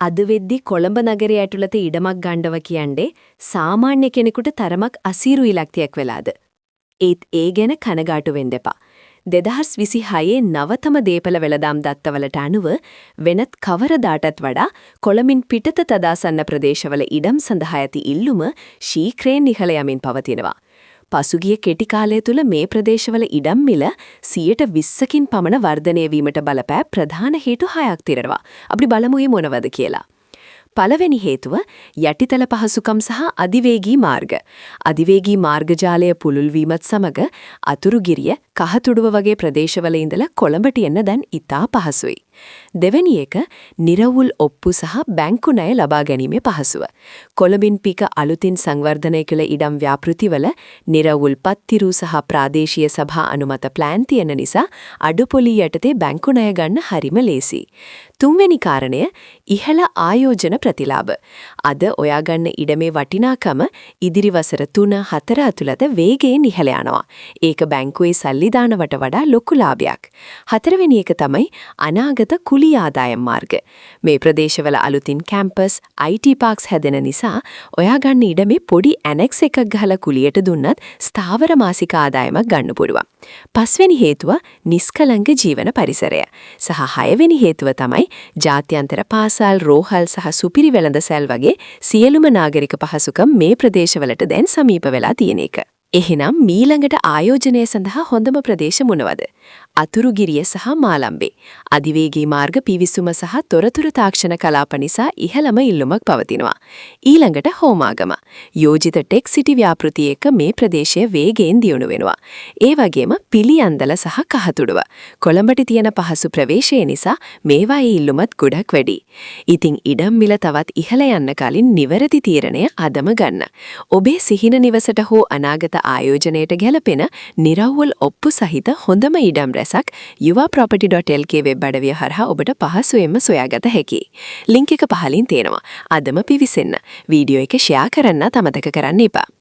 අද වෙද්දි කොළඹ නගරය ඇතුළත ඉඩමක් ගණ්ඩව කියන්නේ සාමාන්‍ය කෙනෙකුට තරමක් අසීරු ඉලක්කයක් වෙලාද. ඒත් ඒ ගැන කනගාටු වෙන්න එපා. 2026 නවතම දීපල වෙළඳාම් දත්තවලට අනුව වෙනත් කවරදාටත් වඩා කොළඹින් පිටත තදාසන්න ප්‍රදේශවල ඉඩම් සඳහා ඇති ඉල්ලුම ශීක්‍රයෙන් ඉහළ යමින් පවතිනවා. පසුගිය කෙටි කාලය තුල මේ ප්‍රදේශවල ඉඩම් මිල 20%කින් පමණ වර්ධනය වීමට බලපෑ ප්‍රධාන හේතු 6ක් තිරනවා. අපි බලමු මේ මොනවද කියලා. පළවෙනි හේතුව යටිතල පහසුකම් සහ අධිවේගී මාර්ග. අධිවේගී මාර්ග ජාලය පුළුල් වීමත් සමග අතුරුගිරිය, කහතුඩුව වගේ ප්‍රදේශවල ඉඳලා කොළඹට එන්න දැන් ඉතා පහසුයි. දෙවෙනි එක නිර්වුල් ඔප්පු සහ බැංකු ණය ලබා ගැනීමේ පහසුව. කොළඹින් පික අලුතින් සංවර්ධනය කළ ඉඩම් ව්‍යාපෘතිවල නිර්වුල් පත්තිරු සහ ප්‍රාදේශීය සභා අනුමත ප්ලෑන් තියෙන නිසා අඩුපොලි යටතේ බැංකු ණය ගන්න හරිම ලේසි. තුන්වෙනි කාරණය ඉහළ ආයෝජන ප්‍රතිලාභ. අද ඔයා ගන්න ඉඩමේ වටිනාකම ඉදිරි වසර 3-4 ඇතුළත වේගයෙන් ඉහළ යනවා. ඒක බැංකුවේ සල්ලි දානවට වඩා ලොකු ලාභයක්. හතරවෙනි එක තමයි අනාගත කුලී ආදායම් මාර්ග. මේ ප්‍රදේශවල අලුතින් කැම්පස්, IT පාක්ස් හැදෙන නිසා ඔයා ගන්න ඉඩමේ පොඩි ඇනෙක්ස් එකක් ගහලා කුලියට දුන්නත් ස්ථාවර මාසික ආදායමක් ගන්න පුළුවන්. පස්වෙනි හේතුව නිස්කලංක ජීවන පරිසරය. සහ හයවෙනි හේතුව තමයි ජාත්‍යන්තර පාසල්, රෝහල් සහ සුපිරි වෙළඳසැල් වගේ සියලුම නාගරික පහසුකම් මේ ප්‍රදේශවලට දැන් සමීප වෙලා තියෙන එක. එහෙනම් මීළඟට ආයෝජනය සඳහා හොඳම ප්‍රදේශ මොනවද? අතුරුගිරිය සහ මාලම්බේ. අධිවේගී මාර්ග පිවිසුම සහ තොරතුරු තාක්ෂණ කලාප නිසා ඉහළම ඉල්ලුමක් පවතිනවා. ඊළඟට හෝමාගම. යෝජිත ටෙක් සිටි ව්‍යාපෘති එක මේ ප්‍රදේශය වේගයෙන් දියුණු වෙනවා. ඒ වගේම පිළියන්දල සහ කහතුඩුව. කොළඹට තියෙන පහසු ප්‍රවේශය නිසා මේවායේ ඉල්ලුමත් ගොඩක් වැඩි. ඉතින් ඉඩම් මිල තවත් ඉහළ යන්න කලින් නිවැරදි තීරණය අදම ගන්න. ඔබේ සිහින නිවසට හෝ අනාගත ආයෝජනයට ගැලපෙන නිර්වුල් ඔප්පු සහිත හොඳම ඉඩම් රැසක් yuvaproperty.lk වෙබ් අඩවිය හරහා ඔබට පහසුවෙන්ම සොයාගත හැකියි. ලින්ක් එක පහලින් තියෙනවා. අදම පිවිසෙන්න. වීඩියෝ එක ෂෙයා කරන්න අමතක කරන්න එපා.